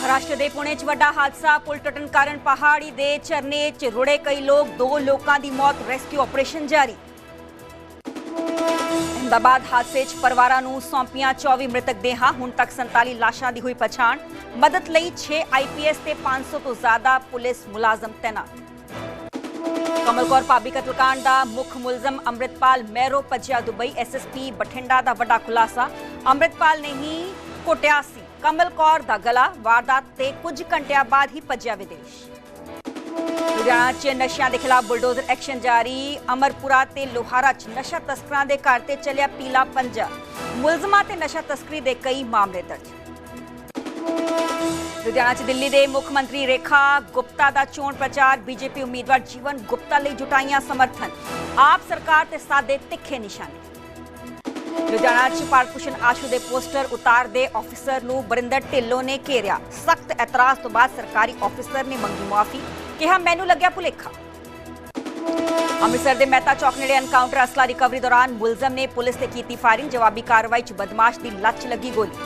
महाराष्ट्र ਦੇ पुणे 'ਚ ਵੱਡਾ ਹਾਦਸਾ ਪੁਲ ਟੁੱਟਣ ਕਾਰਨ ਪਹਾੜੀ ਦੇ ਝਰਨੇ 'ਚ ਰੁੜੇ ਕਈ ਲੋਕ 2 ਲੋਕਾਂ ਦੀ ਮੌਤ ਰੈਸਕਿਊ ਆਪਰੇਸ਼ਨ ਜਾਰੀ। ਅਹਿਮਦਾਬਾਦ ਹਾਦਸੇ 'ਚ ਪਰਿਵਾਰਾਂ ਨੂੰ ਸੌਂਪੀਆਂ 24 ਮ੍ਰਿਤਕ ਦੇਹਾਂ ਹੁਣ ਤੱਕ 47 ਲਾਸ਼ਾਂ ਦੀ ਹੋਈ ਪਛਾਣ। ਮਦਦ ਲਈ 6 IPS ਤੇ 500 ਤੋਂ ਜ਼ਿਆਦਾ ਪੁਲਿਸ ਮੁਲਾਜ਼ਮ ਤੈਨਾਤ। कमल कौर भाभी कतलकांड का मुख्य मुलजम अमृतपाल मैरो भज्या दुबई। SSP बठिंडा का बड़ा खुलासा। अमृतपाल ने ही घुटिया सी कमल कौर का गला। वारदात ते कुछ घंटिया बाद ही भज्या विदेश। लुधियाना च नशियां के खिलाफ बुलडोजर एक्शन जारी। अमरपुरा ते लोहारा च नशा तस्करां दे घर ते चलिया पीला पंजा। मुलजमां ते नशा तस्करी दे कई मामले दर्ज। लुधियाना च दिल्ली के मुख्य मंत्री रेखा गुप्ता का चोण प्रचार। बीजेपी उम्मीदवार जीवन गुप्ता लिए जुटाइया समर्थन। आप सरकार ते साधे तिखे निशाने। लुधियाना च भारत भूषण आशू के पोस्टर उतारते ऑफिसर नूं बरिंदर ढिल्लों ने घेरिया। सख्त एतराज तो बाद सरकारी ऑफिसर ने मंगी मुआफी। कहा मैनू लग्या भुलेखा। अमृतसर के मेहता चौक नेड़े एनकाउंटर असला रिकवरी दौरान मुलजम ने पुलिस से की फायरिंग। जवाबी कार्रवाई च बदमाश की लच लगी गोली।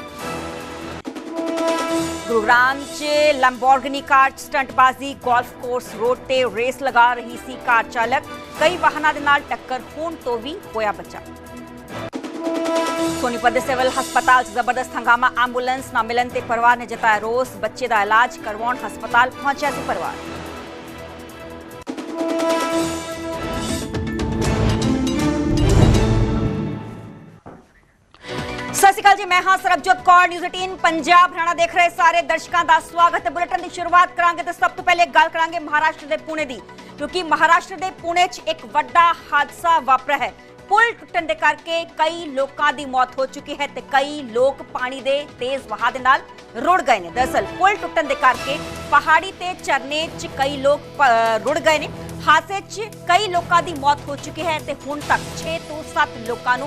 गुरुग्राम च लैम्बोर्गिनी कार स्टंटबाजी। गोल्फ कोर्स रोड ते रेस लगा रही सी कार चालक। कई वाहनों के नाल टक्कर होने तो भी होया बचा। सोनीपत के सिविल हस्पताल जबरदस्त हंगामा। एंबूलेंस ना मिलन ते परिवार ने जताया रोस। बच्चे का इलाज करवाउण हस्पताल पहुंचा सी परिवार। सत श्री अकाल जी, मैं हाँ सरबजोत कौर। न्यूज़ 18 पंजाब हरियाणा देख रहे सारे दर्शकों का स्वागत है। बुलेटिन की शुरुआत करांगे तो सब तो पहले गल करांगे महाराष्ट्र के पुणे की, क्योंकि महाराष्ट्र के पुणे च एक बड़ा हादसा वापरा है। पुल टुटन के करके कई लोगों की मौत हो चुकी है तो कई लोग पानी के तेज बहाव के नाल रुड़ गए हैं। दरअसल पुल टुटन के करके पहाड़ी ते झरने च कई लोग रुड़ गए हैं। हादसे च कई लोगों की मौत हो चुकी है तो हुण तक 6 तो 7 लोगों को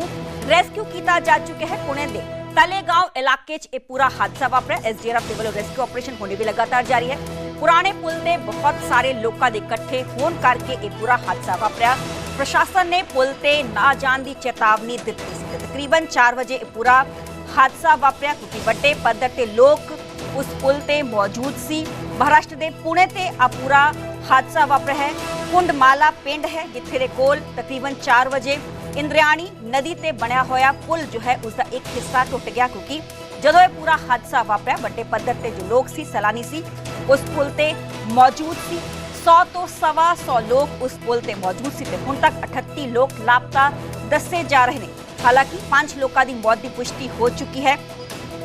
रेस्क्यू किया जा चुका है। पुणे के तलेगांव इलाके च पूरा हादसा वापरा। SDRF के वालों रेस्क्यू ऑपरेशन होने भी लगातार जारी है। पुराने पुल से बहुत सारे लोगों के इकट्ठे होने करके ये पूरा हादसा वापरा। प्रशासन ने पुल से ना जाने की चेतावनी दी सी। तकरीबन 4 बजे पूरा हादसा वापरा, क्योंकि बड़े पद्धर से लोग उस पुल से मौजूद सी। महाराष्ट्र के पुणे से आ पूरा हादसा वापरा है। कुंडमाला पिंड है जिथे दे कोल तकरीबन 4 बजे इंद्रायणी नदी ते बनया होया पुल जो है उसका एक हिस्सा टुट गया, क्योंकि जदों ये पूरा हादसा वापरा बड़े पद्धर से जो लोग सी सैलानी सी उस पुल ते मौजूद सी। 100 तो 125 लोग उस पुल ते मौजूद सी। हुण तक 38 लोग लापता दसे जा रहे हैं। हालांकि 5 लोगों की मौत की पुष्टि हो चुकी है।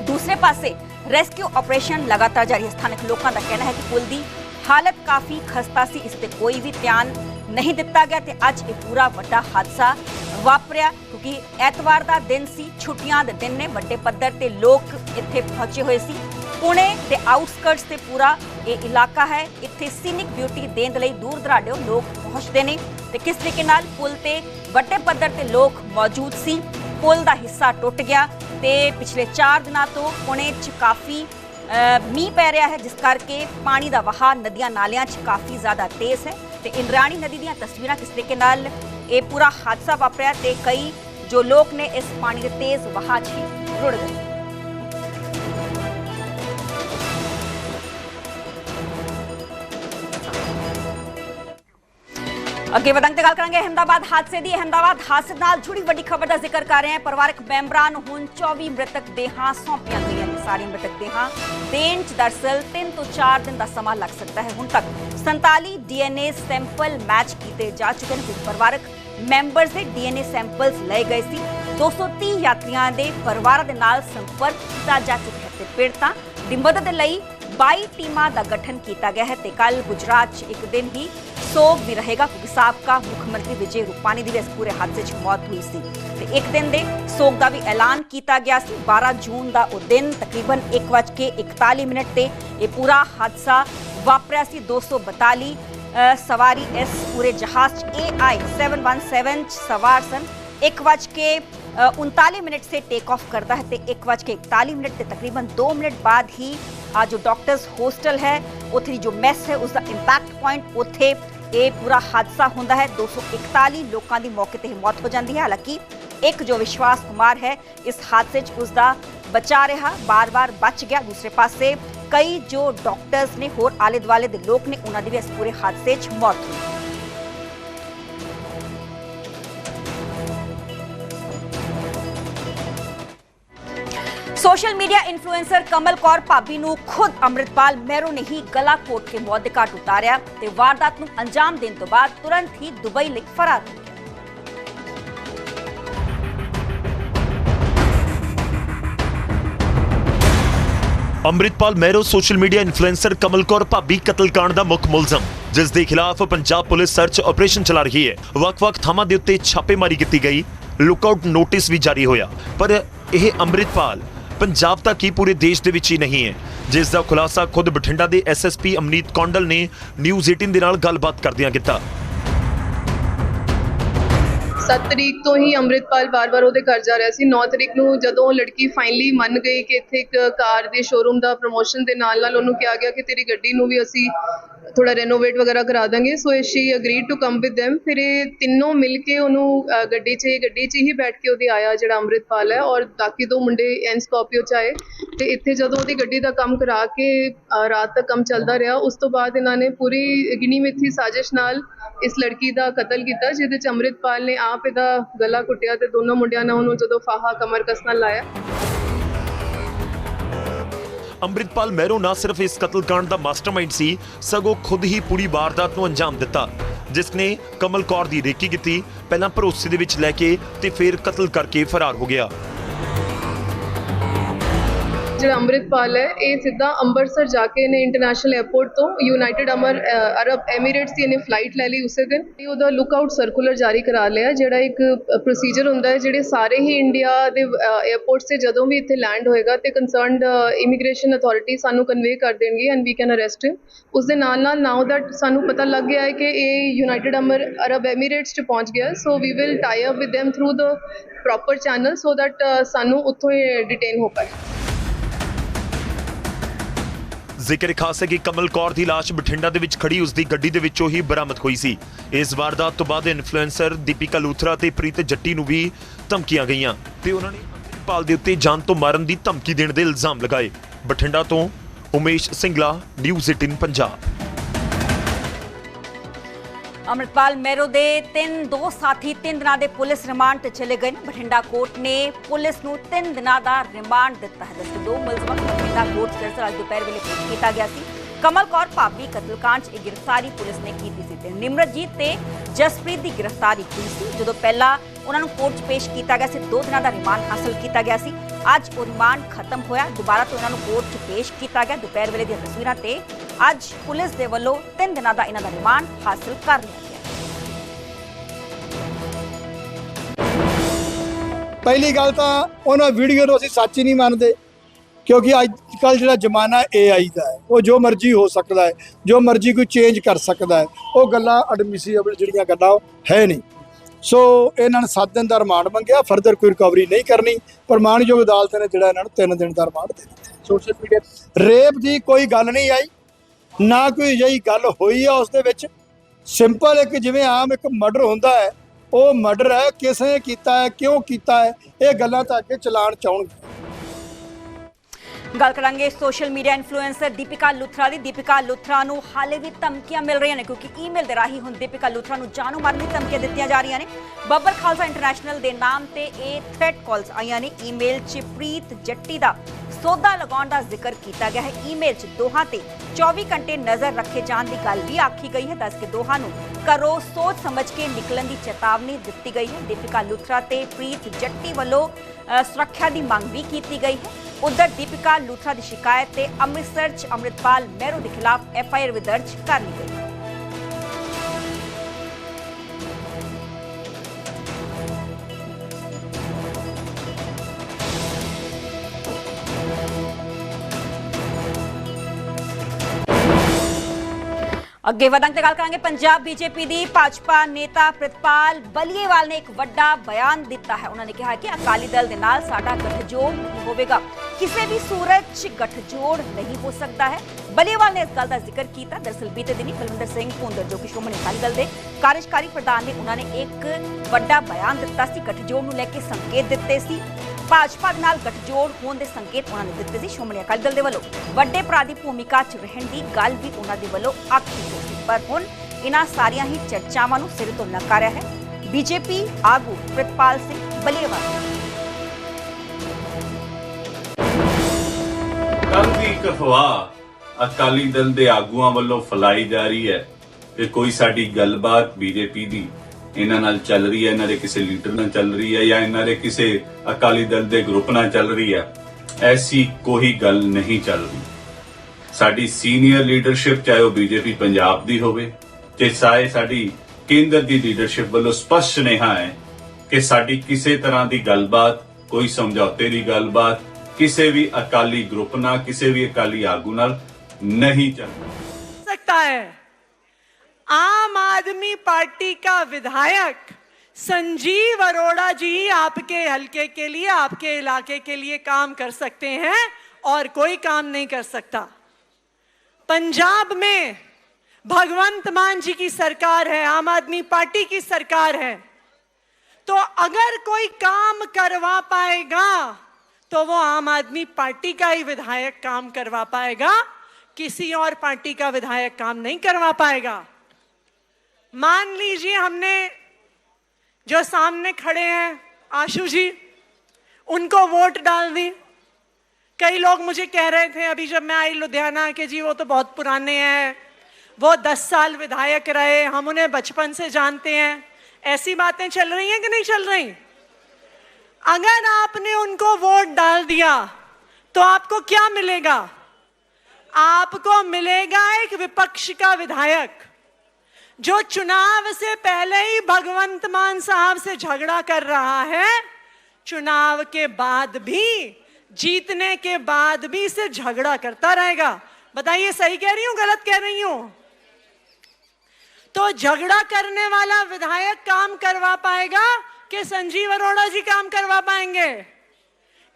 दूसरे पासे रेस्क्यू ऑपरेशन लगातार जारी है। स्थानिक लोगों का कहना है कि पुल की हालत काफ़ी खस्ता सी, इस पर कोई भी ध्यान नहीं दिता गया तो अज ये पूरा बड़ा हादसा वापरिया, क्योंकि एतवार का दिन सी, छुट्टियां के दिन ने बड़े पद्धर से लोग इत्थे पहुंचे हुए सी। पुणे के आउटस्कर्ट्स से पूरा ये इलाका है। इत्थे सीनिक ब्यूटी देने लई दूर दराडे लोग पहुंचते हैं तो किस तरीके नाल पुल ते बड़े पद्धर से लोग मौजूद सी। पुल का हिस्सा टुट गया तो पिछले 4 दिनों तो पुणे च काफ़ी मीह पै रहा है, जिस करके पानी का वहा नदियां नालियां च काफ़ी ज़्यादा तेज है। तो इंद्रायणी नदी दी तस्वीरां किस तरीके नाल ये पूरा हादसा वापरिया तो कई जो लोग ने इस पानी के तेज वहा च ही रुड़ गए। अगे वधंगे गल करांगे अहमदाबाद हादसे की। अहमदाबाद हादसे नाल जुड़ी वड्डी खबर का जिक्र कर रहे हैं। परिवारक मैंबरां नूं हुण 24 मृतक देहां सौंपियां गईयां ने। सारी मृतक देहां देण च दरअसल 3 तो 4 दिन का समा लग सकता है। हुण तक 47 DNA सैंपल मैच किए जा चुके हैं। कुछ परिवारक मैंबर्स के DNA सैंपल्स लए गए सी। 230 यात्रियों के परिवार के नाल संपर्क किया जा चुका है। पीड़ितां दी मदद लई 22 टीमां का गठन किया गया है। तो कल गुजरात च एक दिन ही सोग भी रहेगा, क्योंकि साबका मुख्यमंत्री विजय रूपानी की भी इस पूरे हादसे च मौत हुई सी। तो एक दिन के सोग का भी ऐलान किया गया सी। 12 जून का वो दिन तकरीबन 1:41 ते ये पूरा हादसा वापरिया सी। 242 सवारी इस पूरे जहाज AI 717 सवार सन। 1:39 से टेक ऑफ करता है तो 1:41 से तकरीबन 2 मिनट बाद ही जो डॉक्टर्स होस्टल है उत्थे जो मैस है उसका इंपैक्ट पॉइंट उत्थे ये पूरा हादसा होता है। 241 लोगों की मौके पर मौत हो जाती है। हालांकि एक जो विश्वास कुमार है इस हादसे उसका बचा रहा, बार बार बच गया। दूसरे पासे कई जो डॉक्टर्स ने होर आले दुआले दे लोग ने उन्हां दी भी इस पूरे हादसे 'च मौत हुई। सोशल मीडिया इन्फ्लुएंसर कमल कौर भाभी नूं खुद अमृतपाल महरों ने ही गला घोट के मौत दे घाट उतारिया ते वारदात नूं अंजाम देने तो बाद तुरंत ही दुबई लई फरार हो गया। अमृतपाल महरो सोशल मीडिया इन्फ्लुएंसर कमल कौर भाभी कतलकांड दा मुख मुलजम, जिस दे खिलाफ पंजाब पुलिस सर्च ऑपरेशन चला रही है। वक-वक थावां दे उत्ते छापेमारी की गई, लुकआउट नोटिस भी जारी होया, पर यह अमृतपाल पंजाब तक ही पूरे देश दे विच ही नहीं है, जिस दा खुलासा खुद बठिंडा दे SSP अमनीत कौंडल ने न्यूज़ 18 दे नाल गलबात करदियां कीता। 7 ਤਰੀਕ ਤੋਂ ਹੀ ਅੰਮ੍ਰਿਤਪਾਲ ਵਾਰ-ਵਾਰ ਉਹਦੇ ਘਰ ਜਾ ਰਿਹਾ ਸੀ। 9 ਤਰੀਕ ਨੂੰ ਜਦੋਂ ਲੜਕੀ ਫਾਈਨਲੀ ਮੰਨ ਗਈ ਕਿ ਇੱਥੇ ਇੱਕ ਕਾਰ ਦੇ ਸ਼ੋਰੂਮ ਦਾ ਪ੍ਰਮੋਸ਼ਨ ਦੇ ਨਾਲ ਉਹਨੂੰ ਕਿਹਾ ਗਿਆ ਕਿ ਤੇਰੀ ਗੱਡੀ ਨੂੰ ਵੀ ਅਸੀਂ ਥੋੜਾ ਰੈਨੋਵੇਟ ਵਗੈਰਾ ਕਰਾ ਦਾਂਗੇ। So she agreed to come with them। ਫਿਰ ਇਹ ਤਿੰਨੋਂ ਮਿਲ ਕੇ ਉਹਨੂੰ ਗੱਡੀ 'ਚ ਹੀ ਬੈਠ ਕੇ ਉਹਦੇ ਆਇਆ ਜਿਹੜਾ ਅੰਮ੍ਰਿਤਪਾਲ ਹੈ, ਔਰ ਬਾਕੀ 2 ਮੁੰਡੇ ਐਨ ਸਕੋਰਪੀਓ 'ਚ ਆਏ ਤੇ ਇੱਥੇ ਜਦੋਂ ਉਹਦੀ ਗੱਡੀ ਦਾ ਕੰਮ ਕਰਾ ਕੇ ਰਾਤ ਤੱਕ ਕੰਮ ਚੱਲਦਾ ਰਿਹਾ। ਉਸ ਤੋਂ ਬਾਅਦ ਇਹਨਾਂ ਨੇ ਪੂਰੀ ਗਿਣੀ ਮਿਥੀ ਸਾਜ਼ਿਸ਼ ਨਾਲ ਇਸ ਲੜਕੀ ਦਾ ਕਤਲ ਕੀਤਾ, ਜਿਹਦੇ 'ਚ ਅੰਮ੍ਰਿਤਪਾਲ ਨੇ ਆਪ ਇਹਦਾ ਗਲਾ ਘੁੱਟਿਆ ਤੇ ਦੋਨੋਂ ਮੁੰਡਿਆਂ ਨੇ ਉਹਨੂੰ ਜਦੋਂ ਫਾਹਾ ਕਮਰ ਕਸ ਨਾਲ ਲਾਇਆ। अमृतपाल महरो ना सिर्फ इस कतलकांड का मास्टरमाइंड सी, सगों खुद ही पूरी वारदात को अंजाम दिता, जिसने कमल कौर की रेकी की, पहला भरोसे दे विच लैके ते फिर कतल करके फरार हो गया। ਜਿਹੜਾ ਅੰਮ੍ਰਿਤਪਾਲ ਹੈ ਇਹ ਸਿੱਧਾ ਅੰਮ੍ਰਿਤਸਰ ਜਾ ਕੇ ਇਹਨੇ ਇੰਟਰਨੈਸ਼ਨਲ 에ਅਰਪੋਰਟ ਤੋਂ ਯੂਨਾਈਟਿਡ ਅਰਬ ਐਮੀਰੇਟਸ ਦੀ ਇਹਨੇ ਫਲਾਈਟ ਲੈ ਲਈ ਉਸੇ ਦਿਨ। ਉਹਦਾ ਲੁੱਕਆਊਟ ਸਰਕੂਲਰ ਜਾਰੀ ਕਰਾ ਲਿਆ, ਜਿਹੜਾ ਇੱਕ ਪ੍ਰੋਸੀਜਰ ਹੁੰਦਾ ਹੈ ਜਿਹੜੇ ਸਾਰੇ ਹੀ ਇੰਡੀਆ ਦੇ 에ਅਰਪੋਰਟਸ ਤੇ ਜਦੋਂ ਵੀ ਇੱਥੇ ਲੈਂਡ ਹੋਏਗਾ ਤੇ ਕੰਸਰਨਡ ਇਮੀਗ੍ਰੇਸ਼ਨ ਅਥਾਰਟੀ ਸਾਨੂੰ ਕਨਵੇ ਕਰ ਦੇਣਗੇ ਐਂਡ ਵੀ ਕੈਨ ਅਰੈਸਟ ਹਿਮ। ਉਸ ਦੇ ਨਾਲ ਨਾਲ ਨਾਓ ਦੈਟ ਸਾਨੂੰ ਪਤਾ ਲੱਗ ਗਿਆ ਹੈ ਕਿ ਇਹ ਯੂਨਾਈਟਿਡ ਅਰਬ ਐਮੀਰੇਟਸ 'ਚ ਪਹੁੰਚ ਗਿਆ। So we will tie up with them through the proper channel so that ਸਾਨੂੰ ਉੱਥੋਂ ਹੀ ਡਿਟੇਨ ਹੋ ਪਾਏ। ਜ਼ਿਕਰ ਖਾਸ ਹੈ ਕਿ ਕਮਲ ਕੌਰ ਦੀ ਲਾਸ਼ ਬਠਿੰਡਾ ਦੇ ਵਿੱਚ ਖੜੀ ਉਸਦੀ ਗੱਡੀ ਦੇ ਵਿੱਚੋਂ ਹੀ ਬਰਾਮਦ ਹੋਈ ਸੀ। ਇਸ ਵਾਰਦਾਤ ਤੋਂ ਬਾਅਦ ਇਨਫਲੂਐਂਸਰ ਦੀਪਿਕਾ ਲੂਥਰਾ ਤੇ ਪ੍ਰੀਤ ਜੱਟੀ ਨੂੰ ਵੀ ਧਮਕੀਆਂ ਗਈਆਂ ਤੇ ਉਹਨਾਂ ਨੇ ਅਮਰਿਤਪਾਲ ਦੇ ਉੱਤੇ ਜਾਨ ਤੋਂ ਮਾਰਨ ਦੀ ਧਮਕੀ ਦੇਣ ਦੇ ਇਲਜ਼ਾਮ ਲਗਾਏ। ਬਠਿੰਡਾ ਤੋਂ ਉਮੇਸ਼ ਸਿੰਗਲਾ, ਨਿਊਜ਼ 18 ਪੰਜਾਬ। अमृतपाल महरो दे दो साथी 3 दिनों के पुलिस रिमांड ते चले गए। बठिंडा कोर्ट ने पुलिस नूं 3 दिनों का रिमांड दिता है। जबकि 2 मुलजमां नूं बठिंडा कोर्ट च अज दोपहर वेले पेश किया गया सी। कमल कौर भाभी कतलकांड च गिरफ्तारी पुलिस ने की सी। निमरतजीत ते जसप्रीत की गिरफ्तारी हुई सी, जो पहला उन्होंने कोर्ट च पेश किया गया सी। 2 दिनों का रिमांड हासिल किया गया सी। अज वो रिमांड खत्म होया, दोबारा तो उन्होंने कोर्ट च पेश किया गया। दोपहर वेले दी तस्वीरां ते अज पुलिस दे वल्लों 3 दिनों का इन्हां दा रिमांड हासिल कर लिया। पहली गल तो उन्होंने वीडियो को असीं सच ही नहीं मानते, क्योंकि अजकल जो जमाना AI का है, वो जो मर्जी हो सकता है, जो मर्जी कोई चेंज कर सकता है। वो गल्लां एडमिसिबल जिहड़ियां गल्लां है नहीं। सो इन्होंने 7 दिन का रिमांड मंगया, फर्दर कोई रिकवरी नहीं करनी। प्रमाणयोग अदालत ने जिहड़ा इन्होंने 3 दिन का रिमांड दे दित्ता। सोशल मीडिया रेप की कोई गल नहीं आई, ना कोई अजिही गल होई है उस दे विच। सिंपल एक जिवें आम एक मर्डर हुंदा है, वो मर्डर है, किस ने किया है, क्यों किया है, ये गल्लां तां अगे चलाण चाहणगे। गल करांगे social media influencer Deepika Luthra दी। दीपिका लूथरा नूं हाले भी धमकियां मिल रही ने, क्योंकि ईमेल दे राही हुण दीपिका लूथरा नूं जानू मारन दी धमकियां दित्तियां जा रही ने। बब्बर खालसा इंटरनेशनल दे नाम ते ये थ्रेट कॉल्स आईयां ने। ईमेल च प्रीत जट्टी दा सौदा लगाउण दा जिक्र किया गया है। ईमेल च दोहां ते 24 घंटे नज़र रखे जाने की गल भी आखी गई है। दस के दोहां नूं घरों सोच समझ के निकलन की चेतावनी दी गई है। दीपिका लूथरा ते प्रीत जट्टी वालों सुरक्षा की मांग भी की गई है। उधर दीपिका लूथरा की शिकायत ते अमृतसर च अमृतपाल महरो के खिलाफ FIR भी दर्ज कर ली गई है। अगे वधांगे ते गल करांगे पंजाब बीजेपी दी। भाजपा नेता प्रितपाल बलीएवाल ने एक वड्डा बयान दिता है। उन्होंने कहा कि अकाली दल दे नाल साडा गठजोड़ नहीं होवेगा, किसी भी सूरत च गठजोड़ नहीं हो सकता है। बलीएवाल ने इस गल का जिक्र किया। दरअसल बीते दिनी बलविंदर सिंह भुंदर जो कि श्रोमणी अकाली दल के कार्यकारी प्रधान ने, उन्होंने एक वड्डा बयान दिता सी, गठजोड़ नूं लैके संकेत दिते सी। ਭਾਜਪਾ ਦੇ ਨਾਲ ਗੱਠਜੋੜ ਹੋਣ ਦੇ ਸੰਕੇਤ ਉਹਨਾਂ ਨੇ ਦਿੱਤੇ ਸੀ। ਸ਼੍ਰੋਮਣੀ ਅਕਾਲੀ ਦਲ ਦੇ ਵੱਲੋਂ ਵੱਡੇ ਭਰਾ ਦੀ ਭੂਮਿਕਾ 'ਚ ਰਹਿਣ ਦੀ ਗੱਲ ਵੀ ਉਹਨਾਂ ਦੇ ਵੱਲੋਂ ਆਖੀ ਗਈ ਸੀ, ਪਰ ਹੁਣ ਇਹਨਾਂ ਸਾਰੀਆਂ ਹੀ ਚਰਚਾਵਾਂ ਨੂੰ ਸਿਰੇ ਤੋਂ ਨਕਾਰਿਆ ਹੈ ਬੀਜੇਪੀ ਆਗੂ ਪ੍ਰਿਤਪਾਲ ਸਿੰਘ ਬਲੀਏਵਾਲ। ਕੱਲ੍ਹ ਦੀ ਇੱਕ ਅਫਵਾਹ ਅਕਾਲੀ ਦਲ ਦੇ ਆਗੂਆਂ ਵੱਲੋਂ ਫੈਲਾਈ ਜਾ ਰਹੀ ਹੈ ਕਿ ਕੋਈ ਸਾਡੀ ਗੱਲਬਾਤ ਬੀਜੇਪੀ ਦੀ ਇਹਨਾਂ ਨਾਲ ਚੱਲ ਰਹੀ ਹੈ, ਇਹਨਾਂ ਦੇ ਕਿਸੇ ਲੀਡਰ ਨਾਲ ਚੱਲ ਰਹੀ ਹੈ ਜਾਂ ਇਹਨਾਂ ਦੇ ਕਿਸੇ ਅਕਾਲੀ ਦਲ ਦੇ ਗਰੁੱਪ ਨਾਲ ਚੱਲ ਰਹੀ ਹੈ। ਐਸੀ ਕੋਈ ਗੱਲ ਨਹੀਂ ਚੱਲ ਰਹੀ। ਸਾਡੀ ਸੀਨੀਅਰ ਲੀਡਰਸ਼ਿਪ, ਚਾਹੇ ਉਹ ਬੀਜੇਪੀ ਪੰਜਾਬ ਦੀ ਹੋਵੇ ਤੇ ਚਾਹੇ ਸਾਡੀ ਕੇਂਦਰ ਦੀ ਲੀਡਰਸ਼ਿਪ ਵੱਲੋਂ ਸਪਸ਼ਟ ਸੁਨੇਹਾ ਹੈ ਕਿ ਸਾਡੀ ਕਿਸੇ ਤਰ੍ਹਾਂ ਦੀ ਗੱਲਬਾਤ, ਕੋਈ ਸਮਝੌਤੇ ਦੀ ਗੱਲਬਾਤ किसी भी अकाली ग्रुप ना, किसी भी अकाली आगू नाल नहीं चल सकता है। आम आदमी पार्टी का विधायक संजीव अरोड़ा जी आपके हलके के लिए, आपके इलाके के लिए काम कर सकते हैं और कोई काम नहीं कर सकता। पंजाब में भगवंत मान जी की सरकार है, आम आदमी पार्टी की सरकार है, तो अगर कोई काम करवा पाएगा तो वो आम आदमी पार्टी का ही विधायक काम करवा पाएगा, किसी और पार्टी का विधायक काम नहीं करवा पाएगा। मान लीजिए हमने जो सामने खड़े हैं आशु जी, उनको वोट डाल दी। कई लोग मुझे कह रहे थे अभी जब मैं आई लुधियाना कि जी वो तो बहुत पुराने हैं, वो 10 साल विधायक रहे, हम उन्हें बचपन से जानते हैं। ऐसी बातें चल रही हैं कि नहीं चल रही? अगर आपने उनको वोट डाल दिया तो आपको क्या मिलेगा? आपको मिलेगा एक विपक्ष का विधायक जो चुनाव से पहले ही भगवंत मान साहब से झगड़ा कर रहा है, चुनाव के बाद भी, जीतने के बाद भी से झगड़ा करता रहेगा। बताइए सही कह रही हूं, गलत कह रही हूं? तो झगड़ा करने वाला विधायक काम करवा पाएगा कि संजीव अरोड़ा जी काम करवा पाएंगे?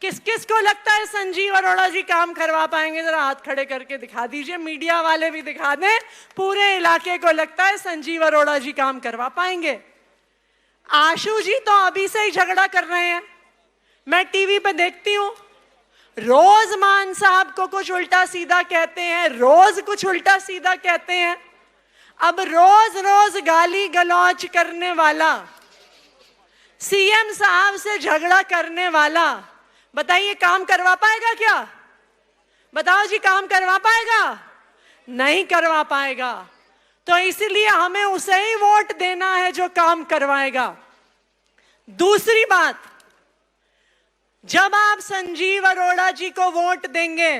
किस किस को लगता है संजीव अरोड़ा जी काम करवा पाएंगे? जरा हाथ खड़े करके दिखा दीजिए, मीडिया वाले भी दिखा दें। पूरे इलाके को लगता है संजीव अरोड़ा जी काम करवा पाएंगे। आशु जी तो अभी से ही झगड़ा कर रहे हैं, मैं टीवी पे देखती हूं। रोज मान साहब को कुछ उल्टा सीधा कहते हैं, रोज कुछ उल्टा सीधा कहते हैं। अब रोज रोज गाली गलौज करने वाला, सीएम साहब से झगड़ा करने वाला, बताइए काम करवा पाएगा क्या? बताओ जी, काम करवा पाएगा? नहीं करवा पाएगा। तो इसलिए हमें उसे ही वोट देना है जो काम करवाएगा। दूसरी बात, जब आप संजीव अरोड़ा जी को वोट देंगे,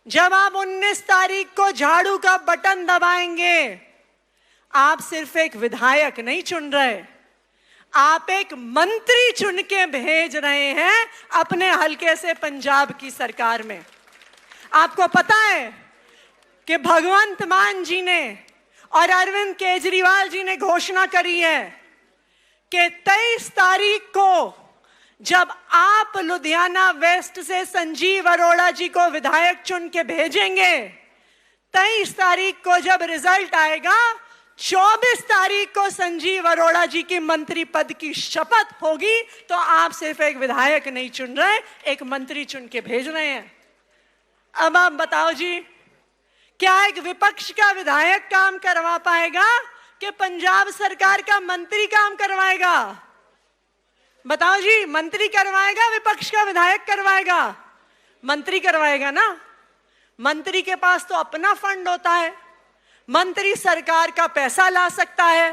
जब आप 19 तारीख को झाड़ू का बटन दबाएंगे, आप सिर्फ एक विधायक नहीं चुन रहे, आप एक मंत्री चुन के भेज रहे हैं अपने हलके से पंजाब की सरकार में। आपको पता है कि भगवंत मान जी ने और अरविंद केजरीवाल जी ने घोषणा करी है कि 23 तारीख को जब आप लुधियाना वेस्ट से संजीव अरोड़ा जी को विधायक चुन के भेजेंगे, 23 तारीख को जब रिजल्ट आएगा, 24 तारीख को संजीव अरोड़ा जी की मंत्री पद की शपथ होगी, तो आप सिर्फ एक विधायक नहीं चुन रहे, एक मंत्री चुन के भेज रहे हैं। अब आप बताओ जी, क्या एक विपक्ष का विधायक काम करवा पाएगा कि पंजाब सरकार का मंत्री काम करवाएगा? बताओ जी, मंत्री करवाएगा, विपक्ष का विधायक करवाएगा? मंत्री करवाएगा ना। मंत्री के पास तो अपना फंड होता है, मंत्री सरकार का पैसा ला सकता है,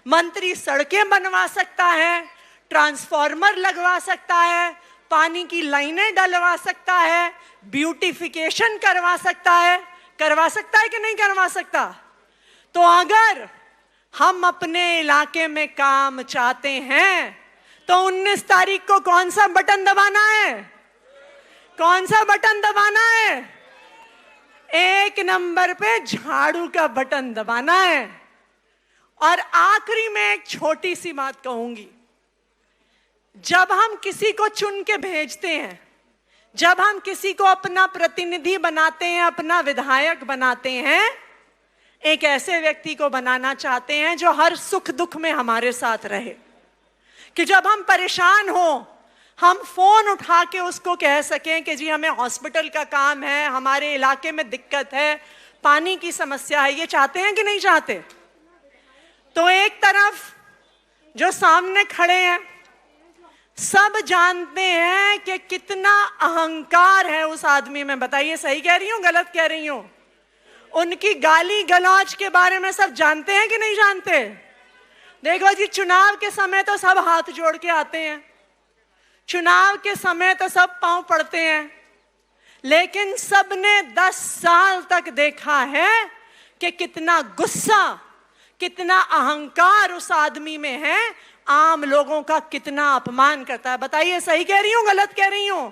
मंत्री सड़कें बनवा सकता है, ट्रांसफार्मर लगवा सकता है, पानी की लाइनें डलवा सकता है, ब्यूटिफिकेशन करवा सकता है कि नहीं करवा सकता? तो अगर हम अपने इलाके में काम चाहते हैं तो 19 तारीख को कौन सा बटन दबाना है? कौन सा बटन दबाना है? एक नंबर पे झाड़ू का बटन दबाना है। और आखिरी में एक छोटी सी बात कहूंगी, जब हम किसी को चुन के भेजते हैं, जब हम किसी को अपना प्रतिनिधि बनाते हैं, अपना विधायक बनाते हैं, एक ऐसे व्यक्ति को बनाना चाहते हैं जो हर सुख दुख में हमारे साथ रहे, कि जब हम परेशान हो हम फोन उठा के उसको कह सकें कि जी हमें हॉस्पिटल का काम है, हमारे इलाके में दिक्कत है, पानी की समस्या है, ये चाहते हैं कि नहीं चाहते? तो एक तरफ जो सामने खड़े हैं सब जानते हैं कि कितना अहंकार है उस आदमी में। बताइए सही कह रही हूं गलत कह रही हूं? उनकी गाली गलौज के बारे में सब जानते हैं कि नहीं जानते? देखो जी, चुनाव के समय तो सब हाथ जोड़ के आते हैं, चुनाव के समय तो सब पांव पड़ते हैं, लेकिन सबने 10 साल तक देखा है कि कितना गुस्सा, कितना अहंकार उस आदमी में है, आम लोगों का कितना अपमान करता है। बताइए सही कह रही हूं गलत कह रही हूं?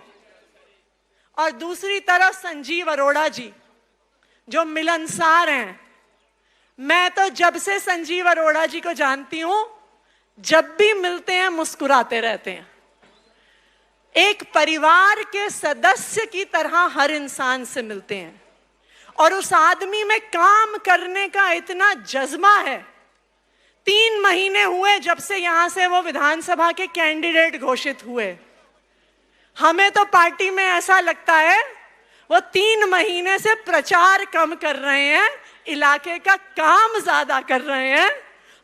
और दूसरी तरफ संजीव अरोड़ा जी जो मिलनसार हैं। मैं तो जब से संजीव अरोड़ा जी को जानती हूं, जब भी मिलते हैं मुस्कुराते रहते हैं। एक परिवार के सदस्य की तरह हर इंसान से मिलते हैं और उस आदमी में काम करने का इतना जज्बा है। 3 महीने हुए जब से यहां से वो विधानसभा के कैंडिडेट घोषित हुए। हमें तो पार्टी में ऐसा लगता है वो 3 महीने से प्रचार कम कर रहे हैं, इलाके का काम ज्यादा कर रहे हैं।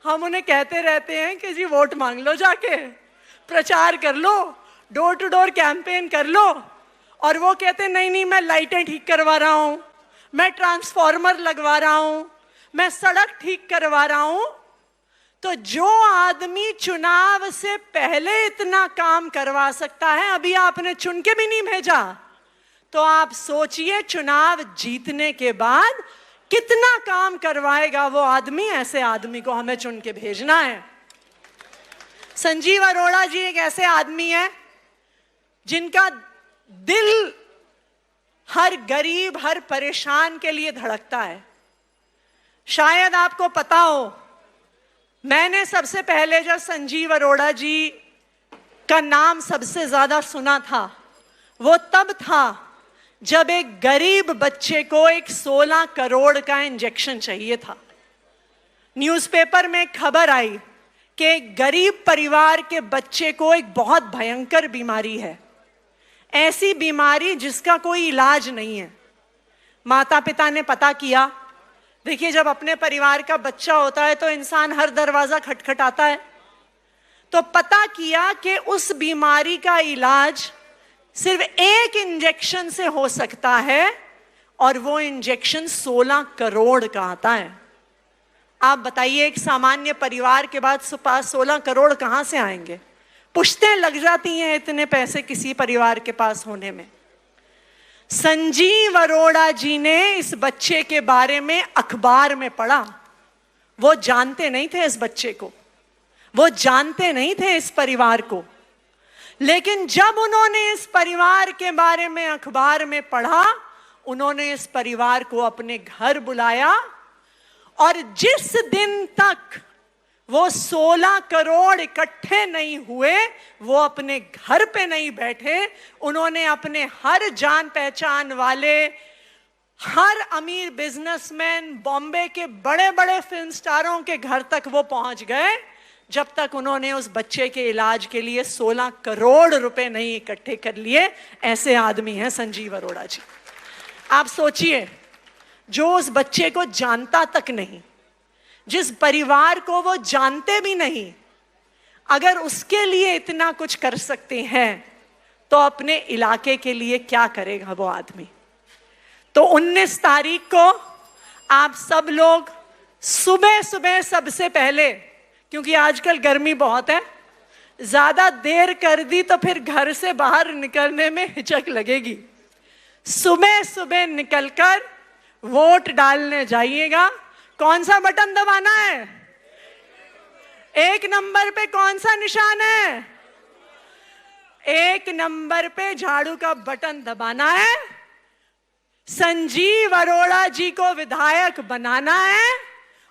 हम उन्हें कहते रहते हैं कि जी वोट मांग लो, जाके प्रचार कर लो, डोर टू डोर कैंपेन कर लो, और वो कहते नहीं नहीं मैं लाइटें ठीक करवा रहा हूं, मैं ट्रांसफार्मर लगवा रहा हूं, मैं सड़क ठीक करवा रहा हूं। तो जो आदमी चुनाव से पहले इतना काम करवा सकता है, अभी आपने चुन के भी नहीं भेजा, तो आप सोचिए चुनाव जीतने के बाद कितना काम करवाएगा वो आदमी। ऐसे आदमी को हमें चुन के भेजना है। संजीव अरोड़ा जी एक ऐसे आदमी है जिनका दिल हर गरीब, हर परेशान के लिए धड़कता है। शायद आपको पता हो, मैंने सबसे पहले जब संजीव अरोड़ा जी का नाम सबसे ज्यादा सुना था, वो तब था जब एक गरीब बच्चे को एक 16 करोड़ का इंजेक्शन चाहिए था। न्यूज़पेपर में खबर आई कि एक गरीब परिवार के बच्चे को एक बहुत भयंकर बीमारी है, ऐसी बीमारी जिसका कोई इलाज नहीं है। माता पिता ने पता किया। देखिए, जब अपने परिवार का बच्चा होता है तो इंसान हर दरवाजा खटखटाता है। तो पता किया कि उस बीमारी का इलाज सिर्फ एक इंजेक्शन से हो सकता है, और वो इंजेक्शन 16 करोड़ का आता है। आप बताइए, एक सामान्य परिवार के बाद पास 16 करोड़ कहां से आएंगे? पुश्तें लग जाती हैं इतने पैसे किसी परिवार के पास होने में। संजीव अरोड़ा जी ने इस बच्चे के बारे में अखबार में पढ़ा। वो जानते नहीं थे इस बच्चे को, वो जानते नहीं थे इस परिवार को, लेकिन जब उन्होंने इस परिवार के बारे में अखबार में पढ़ा, उन्होंने इस परिवार को अपने घर बुलाया, और जिस दिन तक वो 16 करोड़ इकट्ठे नहीं हुए, वो अपने घर पे नहीं बैठे। उन्होंने अपने हर जान पहचान वाले, हर अमीर बिजनेसमैन, बॉम्बे के बड़े बड़े फिल्म स्टारों के घर तक वो पहुंच गए, जब तक उन्होंने उस बच्चे के इलाज के लिए 16 करोड़ रुपए नहीं इकट्ठे कर लिए। ऐसे आदमी हैं संजीव अरोड़ा जी। आप सोचिए, जो उस बच्चे को जानता तक नहीं, जिस परिवार को वो जानते भी नहीं, अगर उसके लिए इतना कुछ कर सकते हैं तो अपने इलाके के लिए क्या करेगा वो आदमी। तो 19 तारीख को आप सब लोग सुबह सुबह सबसे पहले, क्योंकि आजकल गर्मी बहुत है, ज्यादा देर कर दी तो फिर घर से बाहर निकलने में हिचक लगेगी। सुबह सुबह निकलकर वोट डालने जाइएगा। कौन सा बटन दबाना है? 1 नंबर पे कौन सा निशान है? 1 नंबर पे झाड़ू का बटन दबाना है। संजीव अरोड़ा जी को विधायक बनाना है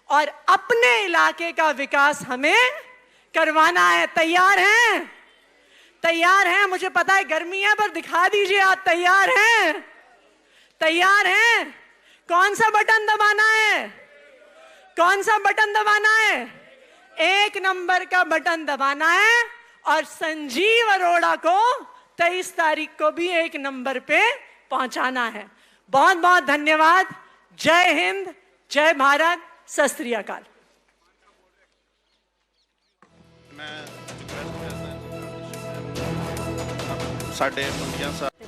और अपने इलाके का विकास हमें करवाना है। तैयार हैं? तैयार हैं? मुझे पता है गर्मी है, पर दिखा दीजिए आप तैयार हैं। तैयार हैं? कौन सा बटन दबाना है? कौन सा बटन दबाना है? 1 नंबर का बटन दबाना है और संजीव अरोड़ा को 23 तारीख को भी 1 नंबर पे पहुंचाना है। बहुत बहुत धन्यवाद। जय हिंद, जय भारत, सत श्री अकाल।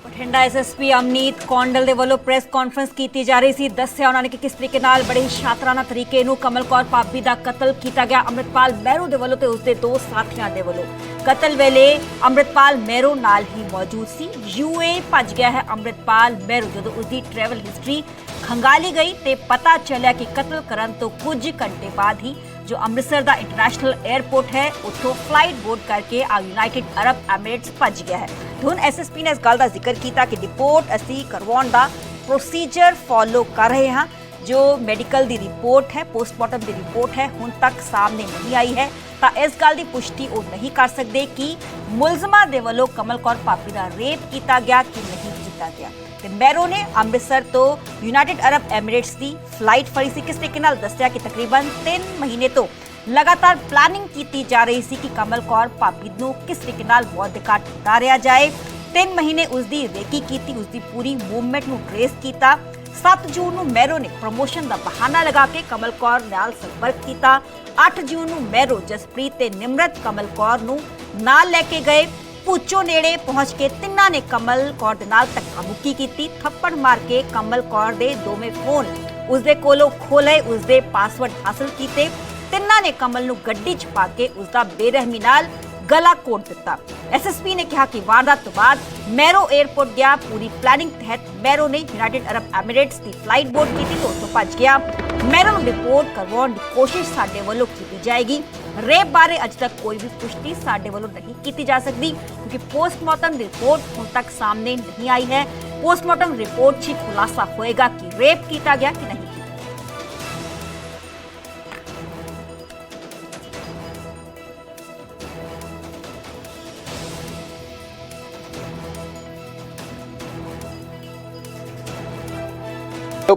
ਬਠਿੰਡਾ ਐਸਐਸਪੀ ਅਮਨੀਤ ਕੌਂਡਲ ਦੇ ਵੱਲੋਂ ਪ੍ਰੈਸ ਕਾਨਫਰੰਸ ਕੀਤੀ ਜਾ ਰਹੀ ਸੀ। ਦੱਸਿਆ ਉਹਨਾਂ ਨੇ ਕਿ ਕਿਸ ਤਰੀਕੇ ਨਾਲ ਬੜੇ ਹੀ ਸ਼ਾਤਰਾਨਾ ਤਰੀਕੇ ਨੂੰ ਕਮਲ ਕੌਰ ਭਾਬੀ ਦਾ ਕਤਲ ਕੀਤਾ ਗਿਆ ਅੰਮ੍ਰਿਤਪਾਲ ਮਹਿਰੂ ਦੇ ਵੱਲੋਂ ਤੇ ਉਸਦੇ 2 ਸਾਥੀਆਂ ਦੇ ਵੱਲੋਂ। ਕਤਲ ਵੇਲੇ ਅੰਮ੍ਰਿਤਪਾਲ ਮਹਿਰੂ ਨਾਲ ਹੀ ਮੌਜੂਦ ਸੀ। ਯੂਏ ਭੱਜ ਗਿਆ ਹੈ ਅੰਮ੍ਰਿਤਪਾਲ ਮਹਿਰੂ ਜਦੋਂ ਉਸਦੀ ਟਰੈਵਲ ਹਿਸਟਰੀ ਖੰਗਾਲੀ ਗਈ ਤੇ ਪਤਾ ਚੱਲਿਆ ਕਿ ਕਤਲ ਕਰਨ ਤੋਂ ਕੁਝ ਘੰਟੇ ਬਾਅਦ ਹੀ ਜੋ ਅੰਮ੍ਰਿਤਸਰ ਦਾ ਇੰਟਰਨੈਸ਼ਨਲ 에ਅਰਪੋਰਟ ਹੈ ਉੱਥੋਂ ਫਲਾਈਟ ਬੋਰਡ ਕਰਕੇ ਯੂਨਾਈਟਿਡ ਅਰਬ ਐਮਿਰੇਟਸ ਭੱਜ ਗਿਆ ਹੈ। ਹੁਣ ਐਸਐਸਪੀ ਨੇ ਇਸ ਗੱਲ ਦਾ ਜ਼ਿਕਰ ਕੀਤਾ ਕਿ ਰਿਪੋਰਟ ਅਸੀਂ ਕਰਵਾਉਣ ਦਾ ਪ੍ਰੋਸੀਜਰ ਫੋਲੋ ਕਰ ਰਹੇ ਹਾਂ। ਜੋ ਮੈਡੀਕਲ ਦੀ ਰਿਪੋਰਟ ਹੈ, ਪੋਸਟਮਾਰਟਮ ਦੀ ਰਿਪੋਰਟ ਹੈ, ਹੁਣ ਤੱਕ ਸਾਹਮਣੇ ਨਹੀਂ ਆਈ ਹੈ ਤਾਂ ਇਸ ਗੱਲ ਦੀ ਪੁਸ਼ਟੀ ਉਹ ਨਹੀਂ ਕਰ ਸਕਦੇ ਕਿ ਮੁਲਜ਼ਮਾਂ ਦੇ ਵੱਲੋਂ ਕਮਲ ਕੌਰ ਭਾਬੀ ਦਾ ਰੇਪ ਕੀਤਾ ਗਿਆ ਕਿ ਨਹੀਂ ਕੀਤਾ ਗਿਆ। ਤੇ ਮਹਿਰੂ ਨੇ ਅੰਮ੍ਰਿਤਸਰ ਤੋਂ ਯੂਨਾਈਟਿਡ ਅਰਬ ਐਮਿਰੇਟਸ ਦੀ ਫਲਾਈਟ ਫੜੀ ਸੀ। ਕਿਸ ਤਰੀਕੇ ਨਾਲ ਦੱਸਿਆ ਕਿ ਤਕਰੀਬਨ 3 ਮਹੀਨੇ ਤੋਂ ਲਗਾਤਾਰ ਪਲਾਨਿੰਗ ਕੀਤੀ ਜਾ ਰਹੀ ਸੀ ਕਿ ਕਮਲ ਕੌਰ ਭਾਬੀ ਨੂੰ ਕਿਸ ਤਰੀਕੇ ਨਾਲ ਮੌਤ ਦੇ ਘਾਟ ਉਤਾਰਿਆ ਜਾਏ। 3 ਮਹੀਨੇ ਉਸਦੀ ਰੇਕੀ ਕੀਤੀ, ਉਸਦੀ ਪੂਰੀ ਮੂਵਮੈਂਟ ਨੂੰ ਟ੍ਰੇਸ ਕੀਤਾ। 7 ਜੂਨ ਨੂੰ ਮਹਿਰੂ ਨੇ ਪ੍ਰਮੋਸ਼ਨ ਦਾ ਬਹਾਨਾ ਲਗਾ ਕੇ ਕਮਲ ਕੌਰ ਨਾਲ ਸੰਪਰਕ ਕੀਤਾ। 8 ਜੂਨ ਨੂੰ ਮਹਿਰੂ, ਜਸਪ੍ਰੀਤ ਤੇ ਨਿਮਰਤ ਕਮਲ ਕੌਰ ਨੂੰ ਨਾਲ ਲੈ ਕੇ ਗਏ। ਭੂਚੋ ਨੇੜੇ ਪਹੁੰਚ ਕੇ ਤਿੰਨਾਂ ਨੇ ਕਮਲ ਕੌਰ ਦੇ ਨਾਲ ਧੱਕਾ-ਮੁੱਕੀ ਕੀਤੀ। ਥੱਪੜ ਮਾਰ ਕੇ ਕਮਲ ਕੌਰ ਦੇ ਦੋਵੇਂ ਫੋਨ ਉਸਦੇ ਕੋਲੋਂ ਖੋਲੇ, ਉਸਦੇ ਪਾਸਵਰਡ ਹਾਸਲ ਕੀਤੇ। ਤਿੰਨਾਂ ਨੇ ਕਮਲ ਨੂੰ ਗੱਡੀ 'ਚ ਪਾ ਕੇ ਉਸਦਾ ਬੇਰਹਿਮੀ ਨਾਲ ਗਲਾ ਘੋਟ ਦਿੱਤਾ। ਐਸਐਸਪੀ ਨੇ ਕਿਹਾ ਕਿ ਵਾਰਦਾਤ ਤੋਂ ਬਾਅਦ ਮਹਿਰੂ 에ਅਰਪੋਰਟ ਗਿਆ। ਪੂਰੀ ਪਲੈਨਿੰਗ ਤਹਿਤ ਮਹਿਰੂ ਨੇ ਯੂਨਾਈਟਿਡ ਅਰਬ ਐਮਿਰੇਟਸ ਦੀ ਫਲਾਈਟ ਬੋਰਡ ਕੀਤੀ ਤੇ ਉੱਥੋਂ ਭੱਜ ਗਿਆ। ਮਹਿਰੂ ਨੂੰ ਰਿਪੋਰਟ ਕਰਵਾਉਣ ਦੀ ਕੋਸ਼ਿਸ਼ ਸਾਡੇ ਵੱਲੋਂ ਕੀਤੀ ਜਾਏਗੀ। ਰੇਪ ਬਾਰੇ ਅੱਜ ਤੱਕ ਕੋਈ ਵੀ ਪੁਸ਼ਟੀ ਸਾਡੇ ਵੱਲੋਂ ਨਹੀਂ ਕੀਤੀ ਜਾ ਸਕਦੀ ਕਿਉਂਕਿ ਪੋਸਟਮਾਰਟਮ ਰਿਪੋਰਟ ਹੁਣ ਤੱਕ ਸਾਹਮਣੇ ਨਹੀਂ ਆਈ ਹੈ। ਪੋਸਟਮਾਰਟਮ ਰਿਪੋਰਟ 'ਚ ਖੁਲਾਸਾ ਹੋਏਗਾ ਕਿ ਰੇਪ ਕੀਤਾ ਗਿਆ ਕਿ ਨਹੀਂ।